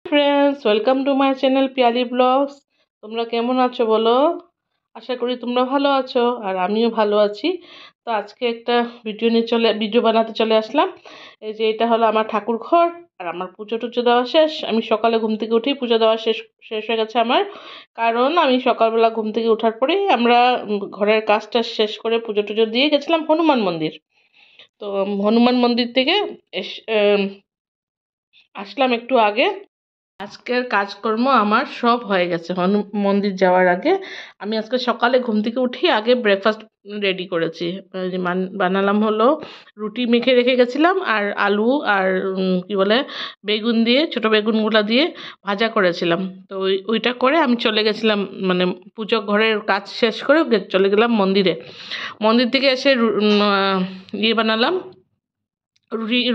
Friends, welcome to my channel Piyali blogs. তোমরা কেমন আছো বলো? আশা করি তোমরা ভালো আছো, আর আমিও ভালো আছি। তো আজকে একটা ভিডিও বানাতে চলে আসলাম। এই যে এটা হলো আমার ঠাকুর ঘর, আর আমার পুজো টুজো দেওয়া শেষ। আমি সকালে ঘুম থেকে উঠেই পুজো দেওয়া শেষ শেষ হয়ে গেছে আমার। কারণ আমি সকালবেলা ঘুম থেকে ওঠার পরেই আমরা ঘরের কাজটা শেষ করে পুজো টুজো দিয়ে গেছিলাম হনুমান মন্দির। তো হনুমান মন্দির থেকে আসলাম একটু আগে। আজকের কাজকর্ম আমার সব হয়ে গেছে মন্দির যাওয়ার আগে। আমি আজকে সকালে ঘুম থেকে উঠি আগে ব্রেকফাস্ট রেডি করেছি। এই যে বানালাম হলো রুটি মেখে রেখে গেছিলাম, আর আলু আর কি বলে বেগুন দিয়ে, ছোট বেগুনগুলা দিয়ে ভাজা করেছিলাম। তো ওইটা করে আমি চলে গেছিলাম, মানে পুজো ঘরের কাজ শেষ করে চলে গেলাম মন্দিরে। মন্দির থেকে এসে ইয়ে বানালাম,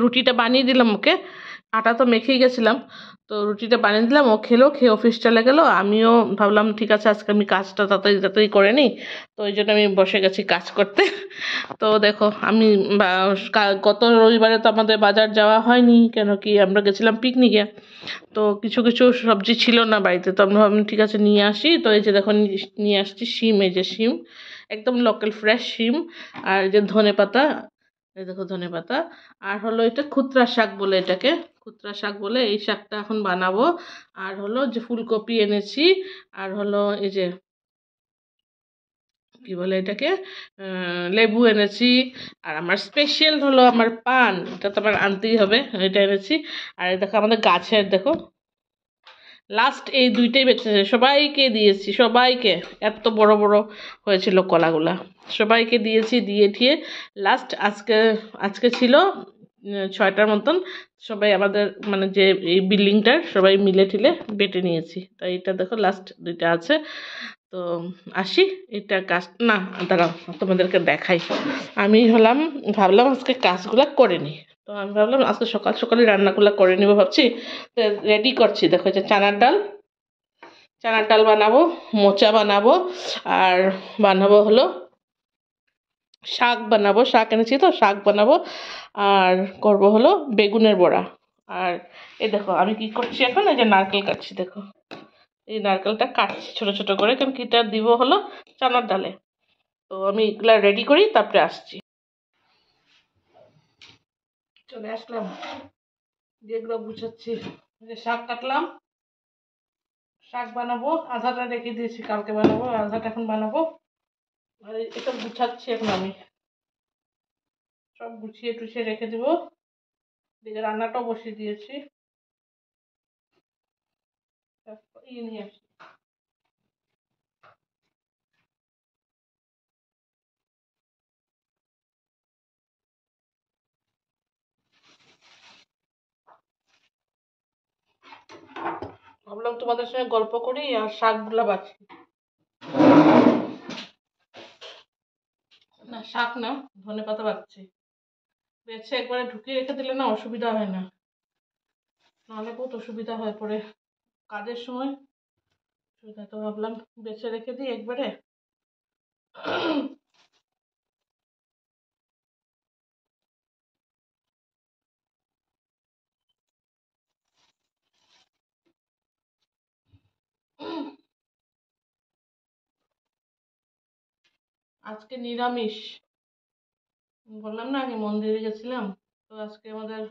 রুটিটা বানিয়ে দিলাম ওকে। আটা তো মেখেই গেছিলাম, তো রুটিটা বানিয়ে দিলাম। ও খেলো, খেয়ে অফিস চলে গেল। আমিও ভাবলাম ঠিক আছে, আজকে আমি কাজটা তাড়াতাড়ি তাড়াতাড়ি করে নিই। তো ওই জন্য আমি বসে গেছি কাজ করতে। তো দেখো আমি গত রবিবারে তো আমাদের বাজার যাওয়া হয়নি, কেন কি আমরা গেছিলাম পিকনিকে। তো কিছু কিছু সবজি ছিল না বাড়িতে, তো আমরা ভাবলাম ঠিক আছে নিয়ে আসি। তো এই যে দেখো নিয়ে আসছি শিম। এই যে শিম, একদম লোকাল ফ্রেশ শিম। আর এই যে ধনেপাতা, এই দেখো ধনেপাতা। আর হলো এটা খুতরা শাক বলে, এটাকে খুতরা শাক বলে। এই শাকটা এখন বানাবো। আর হলো যে ফুলকপি এনেছি। আর হলো এই যে কি বলে এটাকে, লেবু এনেছি। আর আমার স্পেশাল হলো আমার পান, এটা তো আমার আনতেই হবে, এটা এনেছি। আর এই দেখো আমাদের গাছের, দেখো লাস্ট এই দুইটাই বেঁচেছে, সবাইকে দিয়েছি, সবাইকে। এত বড় বড় হয়েছিল কলাগুলা, সবাইকে দিয়েছি, দিয়ে ঠিয়ে লাস্ট আজকে আজকে ছিল 6টার মতন। সবাই আমাদের মানে যে এই বিল্ডিংটার সবাই মিলে টিলে বেটে নিয়েছি। তাই এটা দেখো লাস্ট দুইটা আছে। তো আসি, এটা কাজ না, দাঁড়াও তোমাদেরকে দেখাই। আমি ভাবলাম আজকে কাজগুলা করে নিই। তো আমি ভাবলাম আজকে সকাল সকালে রান্নাগুলো করে নিব ভাবছি। তো রেডি করছি, দেখো যে চানার ডাল বানাবো, মোচা বানাবো, আর বানাবো হলো শাক বানাবো, শাক এনেছি তো শাক বানাবো। আর করব হলো বেগুনের বড়া। আর এই দেখো আমি কি করছি এখন, এই যে নারকেল কাটছি, দেখো এই নারকেলটা কাটছি ছোট ছোট করে, কারণ কিটা দিব হলো চানার ডালে। তো আমি এগুলা রেডি করি, তারপরে আসছি। চলে আসলাম, যেগুলো গুছাচ্ছি। যে শাক কাটলাম, শাক বানাবো, আধাটা রেখে দিয়েছি, কালকে বানাবো, আধাটা এখন বানাবো। আর এটা গুছাচ্ছি এখন আমি, সব গুছিয়ে টুছিয়ে রেখে দেবো। দিকে রান্নাটাও বসিয়ে দিয়েছি। ইয়ে নিয়ে আসি, ভাবলাম তোমাদের সঙ্গে গল্প করি আর শাকগুলা বাছি। না শাক না, ধনেপাতা বাচ্ছি। বেছে একবারে ঢুকিয়ে রেখে দিলে না অসুবিধা হয় না, নাহলে বহুত অসুবিধা হয় পরে কাজের সময়। সেটা তো ভাবলাম বেছে রেখে দিই একবারে। আজকে নিরামিষ, বললাম না আগে মন্দিরে গেছিলাম। তো আজকে আমাদের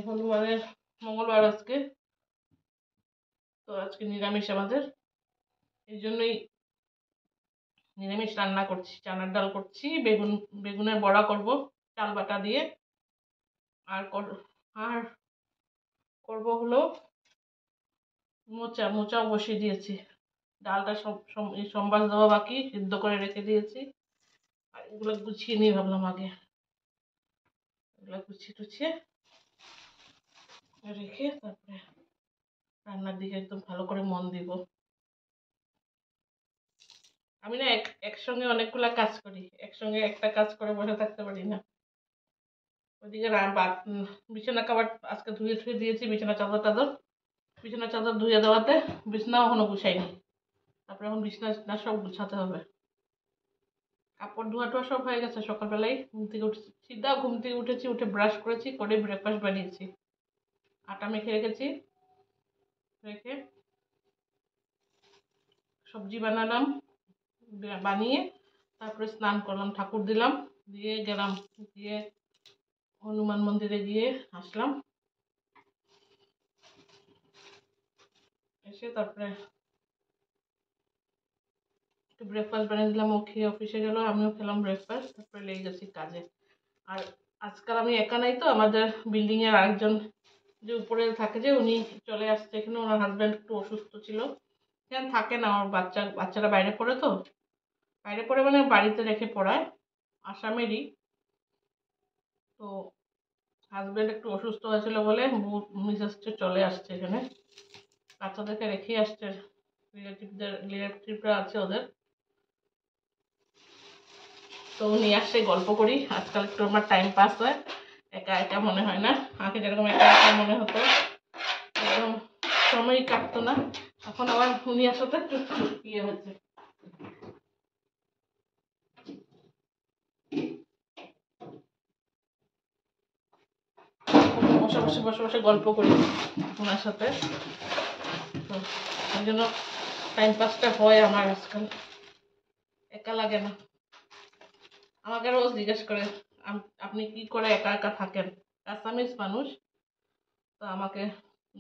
হনুমানের মঙ্গলবার আজকে। তো আজকে নিরামিষ আমাদের, এই জন্যই নিরামিষ রান্না করছি। চানার ডাল করছি, বেগুনের বড়া করব চাল বাটা দিয়ে। আর আর করব হলো মোচাও বসিয়ে দিয়েছি। ডালটা এই সম্বাস দেওয়া বাকি, সিদ্ধ করে রেখে দিয়েছি। আর এগুলো গুছিয়ে নিয়ে ভাবলাম আগে এগুলো গুছিয়ে টুছিয়ে রেখে তারপরে রান্নার দিকে একদম ভালো করে মন দিব। আমি না একসঙ্গে অনেকগুলা কাজ করি, একসঙ্গে একটা কাজ করে বসে থাকতে পারি না। ওইদিকে বিছানা কাবার আজকে ধুয়ে ধুয়ে দিয়েছি, বিছানা চাদর ধুয়ে দেওয়াতে বিছনাও এখনো গুছাইনি। তারপরে এখন বিছনা সব গুছাতে হবে। কাপড় ধোয়া টোয়া সব হয়ে গেছে, সকালবেলায় ঘুম থেকে উঠেছি, সিধা ঘুম থেকে উঠেছি, উঠে ব্রাশ করেছি, করে ব্রেকফাস্ট বানিয়েছি। আটা মেখে রেখেছি, রেখে সবজি বানালাম, বানিয়ে তারপরে স্নান করলাম, ঠাকুর দিলাম, দিয়ে গেলাম, দিয়ে হনুমান মন্দিরে গিয়ে আসলাম। এসে তারপরে একটু ব্রেকফাস্ট বানিয়ে দিলাম, ও খেয়ে অফিসে গেল, আমিও খেলাম ব্রেকফাস্ট, তারপরে লেগে গেছি কাজে। আর আজকাল আমি একা নাই তো, আমাদের বিল্ডিং এর আরেকজন যে উপরে থাকে যে উনি চলে আসছে এখানে, ওনার হাজব্যান্ড একটু অসুস্থ ছিল, এখানে থাকে না, আমার বাচ্চারা বাইরে পড়ে তো, বাইরে পড়ে মানে বাড়িতে রেখে পড়ায়, আসামেরই। তো হাজব্যান্ড একটু অসুস্থ হয়েছিল বলে মিসেস চলে আসছে এখানে, বাচ্চাদেরকে রেখে আসছে, রিলেটিভরা আছে ওদের, তো উনি আসছে, গল্প করি, আজকাল একটু আমার টাইম পাস হয়, একা একা মনে হয় না, আগে যেরকম একা একা মনে হতো, একদম সময়ই কাটতো না, এখন আবার উনি আসাতে একটু ইয়ে হচ্ছে। বসে বসে বসে বসে গল্প করি ওনার সাথে, তো এই জন্য টাইম পাসটা হয় আমার আজকাল, একা লাগে না। আমাকে রোজ জিজ্ঞেস করে আপনি কি করে একা একা থাকেন, আসামিস মানুষ, তো আমাকে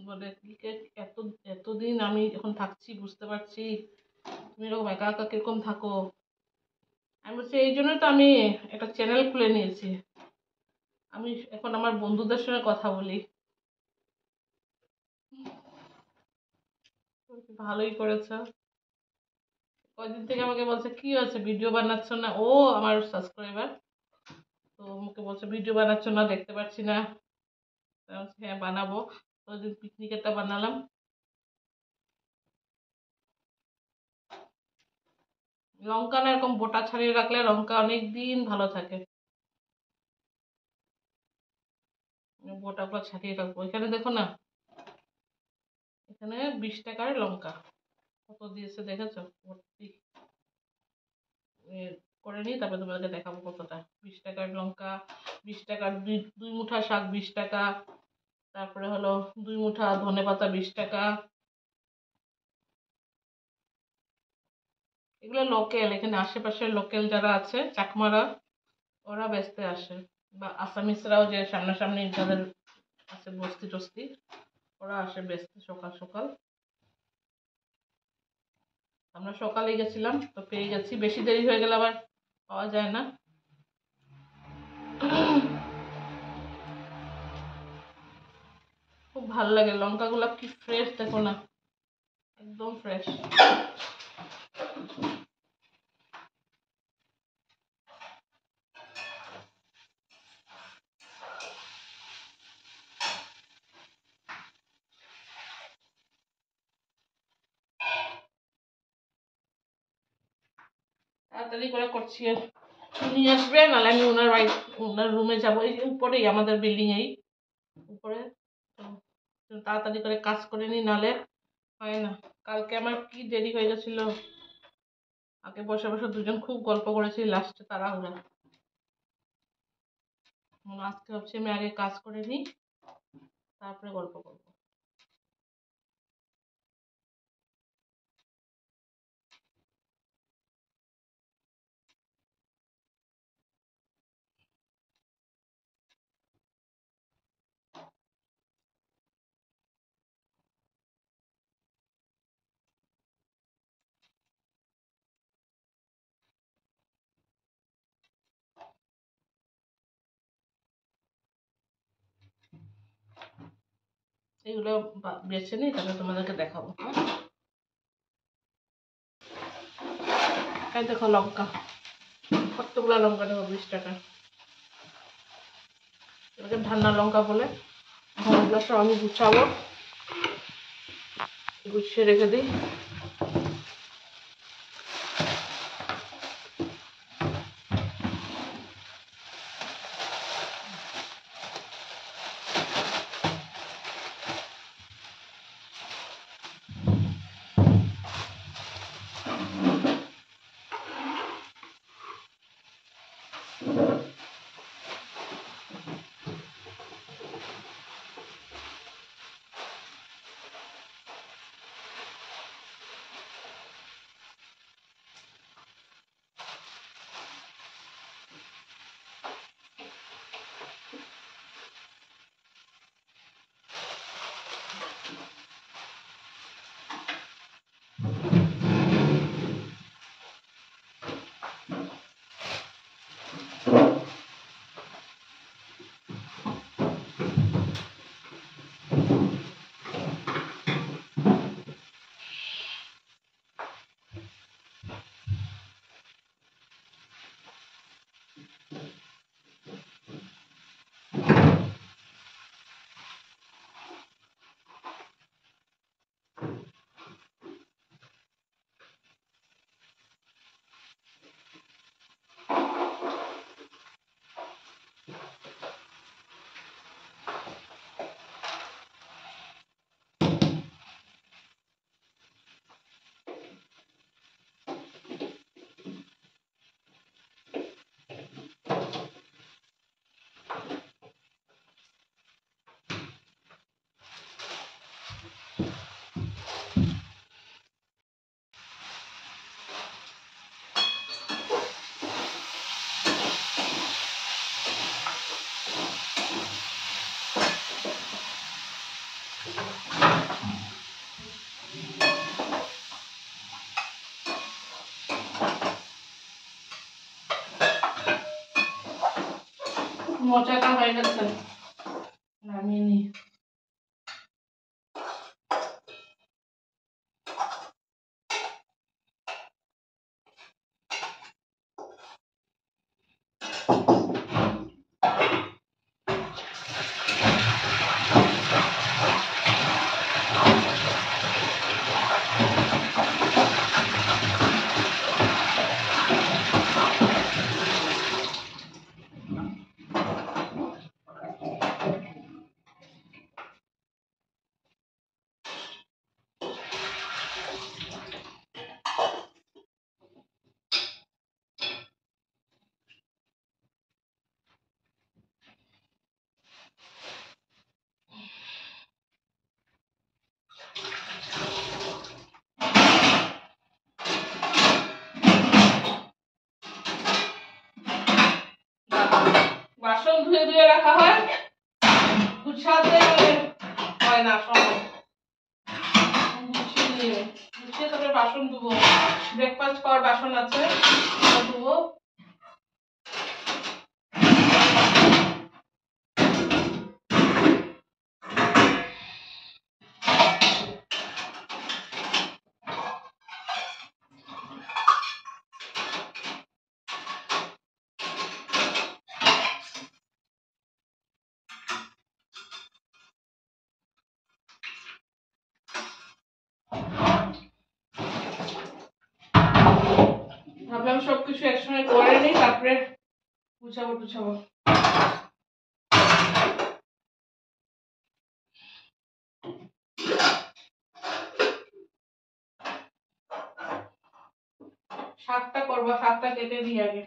বলে এত এতদিন আমি এখন থাকছি, বুঝতে পারছি তুমি এরকম একা একা কিরকম থাকো। আমি বলছি এই জন্যই তো আমি একটা চ্যানেল খুলে নিয়েছি, আমি এখন আমার বন্ধুদের সঙ্গে কথা বলি। ভালোই করেছ। কয়দিন থেকে আমাকে বলছে কি হয়েছে ভিডিও বানাচ্ছ না, ও আমার সাবস্ক্রাইবার, তো আমাকে বলছে ভিডিও বানাচ্ছ না, দেখতে পাচ্ছি না। হ্যাঁ বানাবো, ওই দিন পিকনিকেরটা বানালাম। লঙ্কা না এরকম বোটা ছাড়িয়ে রাখলে লঙ্কা অনেক দিন ভালো থাকে, বোটাগুলো ছাড়িয়ে রাখবো। এখানে দেখো না, এখানে 20 টাকার লঙ্কা কত দিয়েছে দেখেছো, ভর্তি। করে নিই তারপরে তোমাদেরকে দেখাবো কতটা। 20 টাকার লঙ্কা, 20 টাকার দুই মুঠা শাক 20 টাকা, তারপরে হলো 2 মুঠা ধনে পাতা 20 টাকা। এগুলো লোকেল, এখানে আশেপাশের লোকেল যারা আছে চাকমারা, ওরা বেচতে আসে, বা আসামিসরাও যে সামনাসামনি যাদের আছে বস্তি টস্তি, ওরা আসে বেচতে সকাল সকাল। আমরা সকালেই গেছিলাম, তো পেয়ে গেছি, বেশি দেরি হয়ে গেলে আবার পাওয়া যায় না। খুব ভালো লাগে, লঙ্কাগুলো কি ফ্রেশ দেখো না, একদম ফ্রেশ। তাড়াতাড়ি করে করছি, উনি আসবে, নাহলে আমি ওনার বাড়ি, ওনার রুমে যাবো, এই উপরেই আমাদের বিল্ডিং এই উপরে, তো তাড়াতাড়ি করে কাজ করে নি, নাহলে হয় না। কালকে আমার কি দেরি হয়ে গেছিল, আগে বসে বসে দুজন খুব গল্প করেছি, লাস্টে তাড়াহুড়া। আজকে ভাবছি আমি আগে কাজ করে নিই, তারপরে গল্প করবো। এগুলো বেছে নিই, তারপরে তোমাদেরকে দেখাবো। এই দেখো লঙ্কা, কতগুলো লঙ্কা দেবো, 20 টাকা, এটাকে ঠান্ডা লঙ্কা বলে। এখন এগুলো সব আমি গুছাবো, গুছিয়ে রেখে দিই। মোচাটা হয়ে গেছে, নামিয়ে নি। বাসন ধুয়ে ধুয়ে রাখা হয়, গুছাতে হয় না সময়। গুছিয়ে তারপরে বাসন ধুবো, ব্রেকফাস্ট করার বাসন আছে ধুবো। ভাবলাম সবকিছু একসঙ্গে করে নিই, তারপরে গুছাবো টুছাবো। শাকটা করবো, শাকটা কেটে দিই আগে।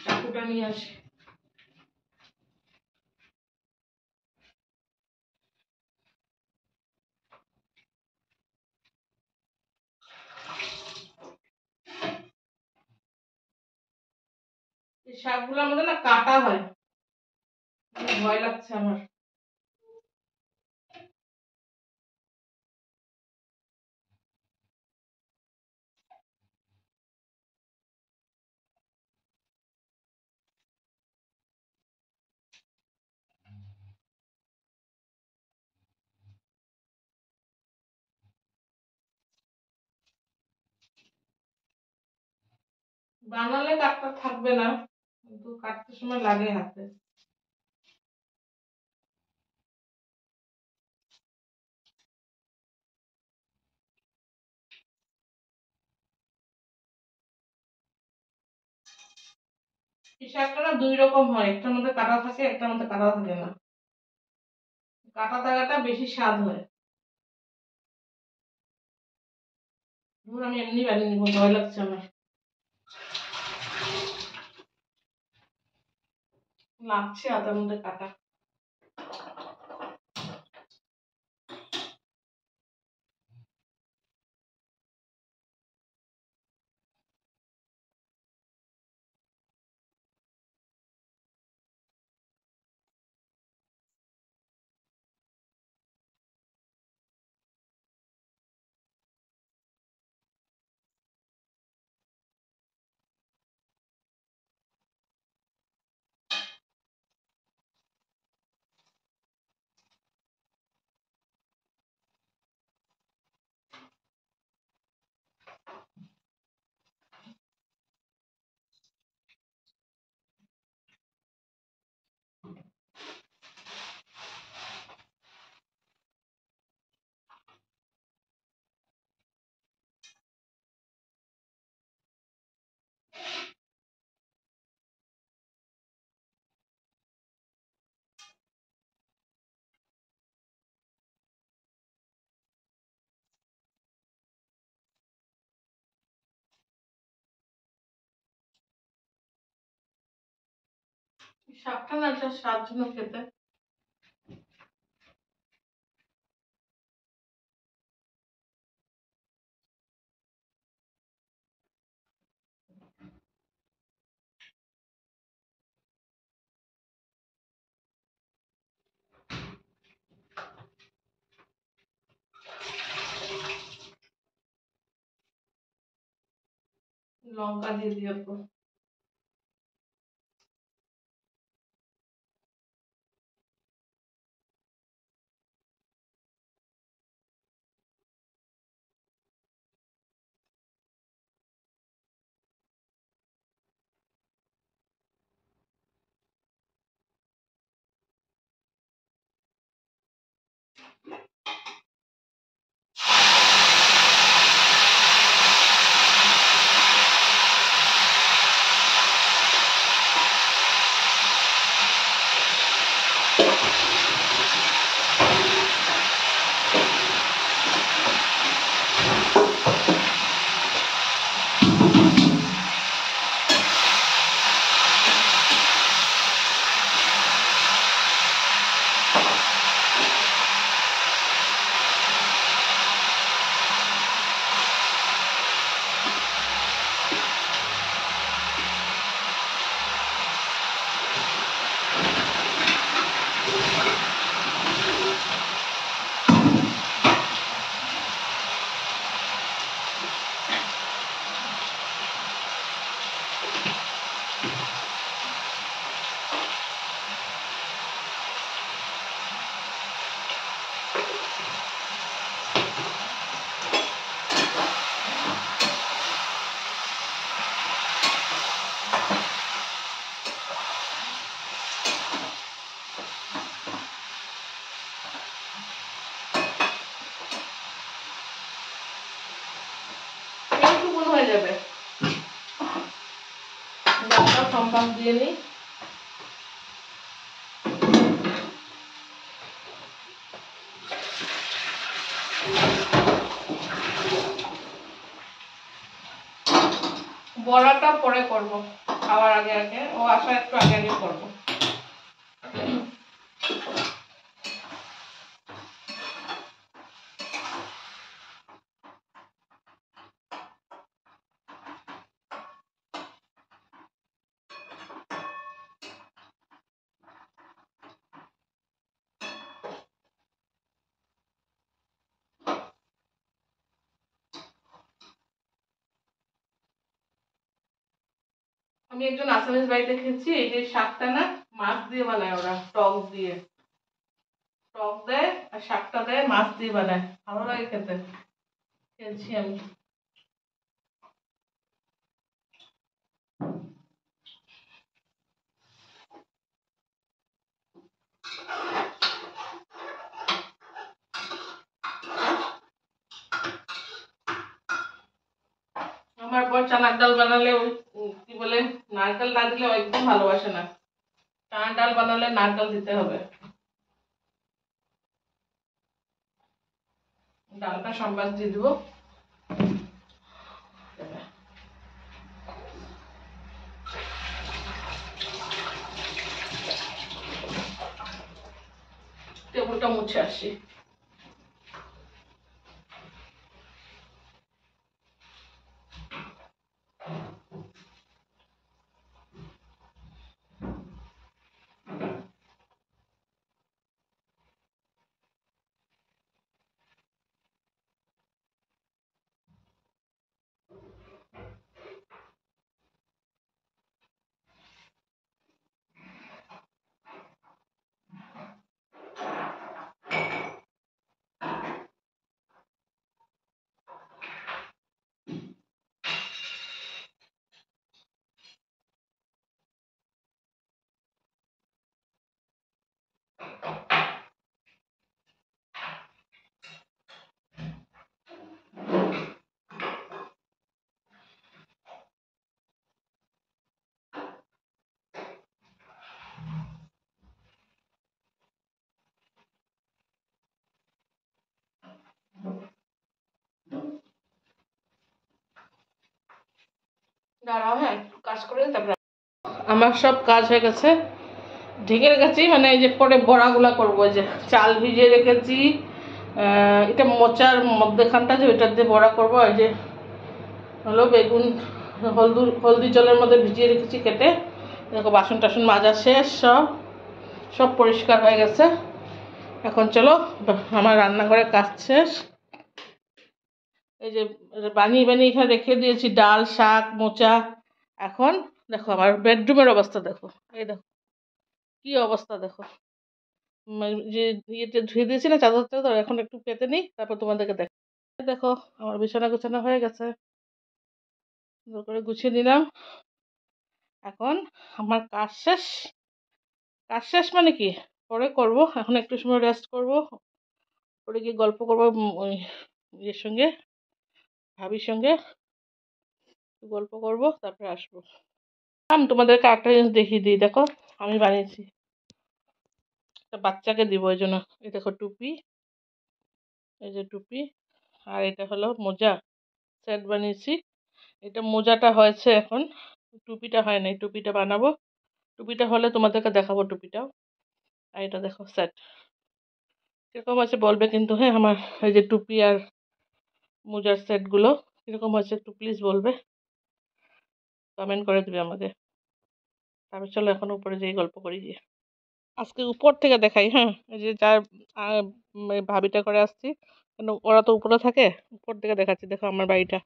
চাকুটা নিয়ে আসি। এই শাকগুলো আমাদের না কাটা হয়, ভয় লাগছে আমার। বানালে কাটটা থাকবে না, কিন্তু কাটতে সময় লাগে হাতে। এই শাকটা না দুই রকম হয়, একটার মধ্যে কাটা থাকে, একটার মধ্যে কাটা থাকে না। কাটা থাকাটা বেশি স্বাদ হয়। আমি এমনি বানিয়ে নিবো, ভয় লাগছে আমার। লাগছে হাতের মধ্যে কাটা। শাকটা না একটা স্বাদ জন্য খেতে। লঙ্কা দিয়ে দিয়ে হয়ে যাবে। ডালটা সম্পাস দিয়ে নিই। বড়াটা পরে করব, খাওয়ার আগে আগে, ও আসা একটু আগে আগে করব। আমি একজন আসামিস বাড়িতে খেয়েছি, এই যে শাকটা না মাছ দিয়ে বানায়, ওরা টক দিয়ে, টক দেয় আর শাকটা দেয় মাছ দিয়ে বানায়, ভালো লাগে খেতে, খেয়েছি আমি। আমার বর চানার ডাল বানালে ওই কি বলে নারকেল না দিলে একদম ভালোবাসে না। চানার ডাল বানালে নারকেল দিতে হবে। ডালটা সম্বাস দিয়ে দিব। টেবিলটা মুছে আসি। দাঁড়াও, হ্যাঁ কাজ করে তারপর। আমার সব কাজ হয়ে গেছে, ঢেকে রেখেছি, মানে এই যে পরে বড়াগুলা করবো। যে চাল ভিজিয়ে রেখেছি, এটা মোচার মধ্যেখানটা যে ওইটার দিয়ে বড়া করবো। এই যে হলো বেগুন হলদি জলের মধ্যে ভিজিয়ে রেখেছি কেটে। দেখো বাসন টাসন মাজা শেষ, সব সব পরিষ্কার হয়ে গেছে। এখন চলো আমার রান্নাঘরে কাজ শেষ। এই যে বানিয়ে বানিয়ে এখানে রেখে দিয়েছি ডাল, শাক, মোচা। এখন দেখো আমার বেডরুমের অবস্থা দেখো, এই দেখো কি অবস্থা দেখো। যে ইয়েতে ধুয়ে দিয়েছি না চাদর টাদর, এখন একটু পেতে নিই, তারপর তোমাদেরকে দেখো। দেখো আমার বিছানা গুছানো হয়ে গেছে, সুন্দর করে গুছিয়ে নিলাম। এখন আমার কাজ শেষ। কাজ শেষ মানে কি, পরে করব, এখন একটু সময় রেস্ট করব, পরে গিয়ে গল্প করবো ওই ইয়ের সঙ্গে, ভাবির সঙ্গে গল্প করব, তারপরে আসবো। তোমাদেরকে একটা জিনিস দেখিয়ে দিই, দেখো আমি বানিয়েছি, একটা বাচ্চাকে দিব ওই জন্য। এই দেখো টুপি, এই যে টুপি, আর এটা হলো মোজা, সেট বানিয়েছি। এটা মোজাটা হয়েছে এখন, টুপিটা হয় নাই, টুপিটা বানাবো। টুপিটা হলে তোমাদেরকে দেখাবো টুপিটাও। আর এটা দেখো সেট, কিরকম আছে বলবে কিন্তু, হ্যাঁ আমার এই যে টুপি আর মোজার সেটগুলো কিরকম হয়েছে একটু প্লিজ বলবে, কমেন্ট করে দিবে আমাকে। তারপর চলো এখন উপরে যেই গল্প করি গিয়ে। আজকে উপর থেকে দেখাই, হ্যাঁ এই যে যার ভাবিটা করে আসছি, কেন ওরা তো উপরে থাকে, উপর থেকে দেখাচ্ছি। দেখো আমার বাড়িটা,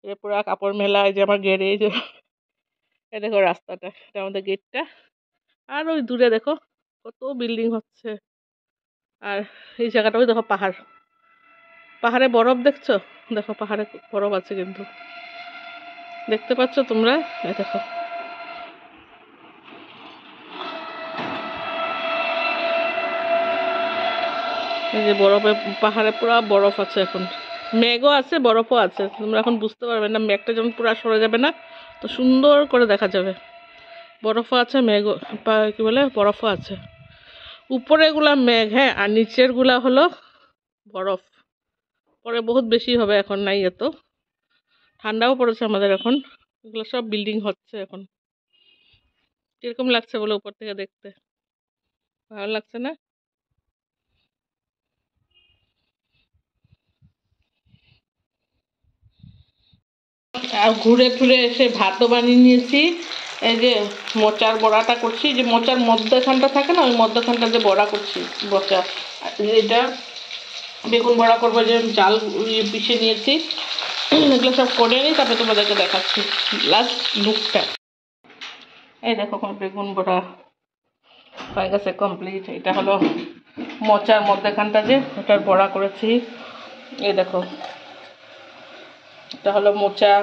এই যে পুরা কাপড় মেলা, এই যে আমার গ্যারেজ, এই দেখো রাস্তাটা, এটা আমাদের গেটটা। আর ওই দূরে দেখো কত বিল্ডিং হচ্ছে। আর এই জায়গাটাও দেখো পাহাড়, পাহাড়ে বরফ দেখছো, দেখো পাহাড়ে বরফ আছে কিন্তু, দেখতে পাচ্ছ তোমরা, এই দেখো। এই যে বরফে, পাহাড়ে পুরা বরফ আছে এখন, মেঘও আছে বরফও আছে, তোমরা এখন বুঝতে পারবে না, মেঘটা যখন পুরা সরে যাবে না তো সুন্দর করে দেখা যাবে। বরফও আছে, মেঘও কি বলে বরফও আছে। উপরে গুলা মেঘ, হ্যাঁ, আর নিচের গুলা হলো বরফ। পরে বহুত বেশি হবে, এখন নাই এত। ঠান্ডাও পড়েছে আমাদের এখন। এগুলো সব বিল্ডিং হচ্ছে এখন। কিরকম লাগছে বলো উপর থেকে দেখতে, ভালো লাগছে না? আর ঘুরে টুরে এসে ভাতও বানিয়ে নিয়েছি। এই যে মোচার বড়াটা করছি, যে মোচার মধ্যখানটা থাকে না, ওই মধ্যখানটা যে বড়া করছি, মোচা। এটা বেগুন বড়া করবো, যে চাল পিষে নিয়েছি, এগুলো সব করে নিই, তারপরে তোমাদেরকে দেখাচ্ছি লাস্ট লুকটা। এই দেখো আমার বেগুন বড়া হয়ে গেছে কমপ্লিট। এটা হলো মোচার মধ্যখানটা, যে ওটার বড়া করেছি। এই দেখো এটা হলো মোচা,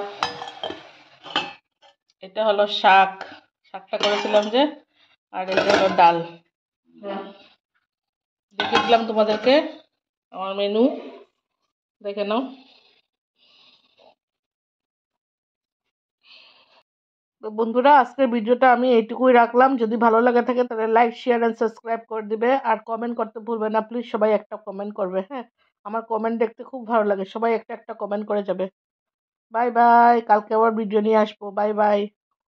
এটা হলো শাক, শাকটা করেছিলাম যে, আর এটা হলো ডাল। দেখে দিলাম তোমাদেরকে আমার মেনু, দেখে নাও। তো বন্ধুরা আজকের ভিডিওটা আমি এইটুকুই রাখলাম। যদি ভালো লাগে থাকে তাহলে লাইক, শেয়ার অ্যান্ড সাবস্ক্রাইব করে দিবে, আর কমেন্ট করতে ভুলবে না প্লিজ। সবাই একটা কমেন্ট করবে, হ্যাঁ, আমার কমেন্ট দেখতে খুব ভালো লাগে। সবাই একটা একটা কমেন্ট করে যাবে। বাই বাই, কালকে আবার ভিডিও নিয়ে আসবো। Bye bye.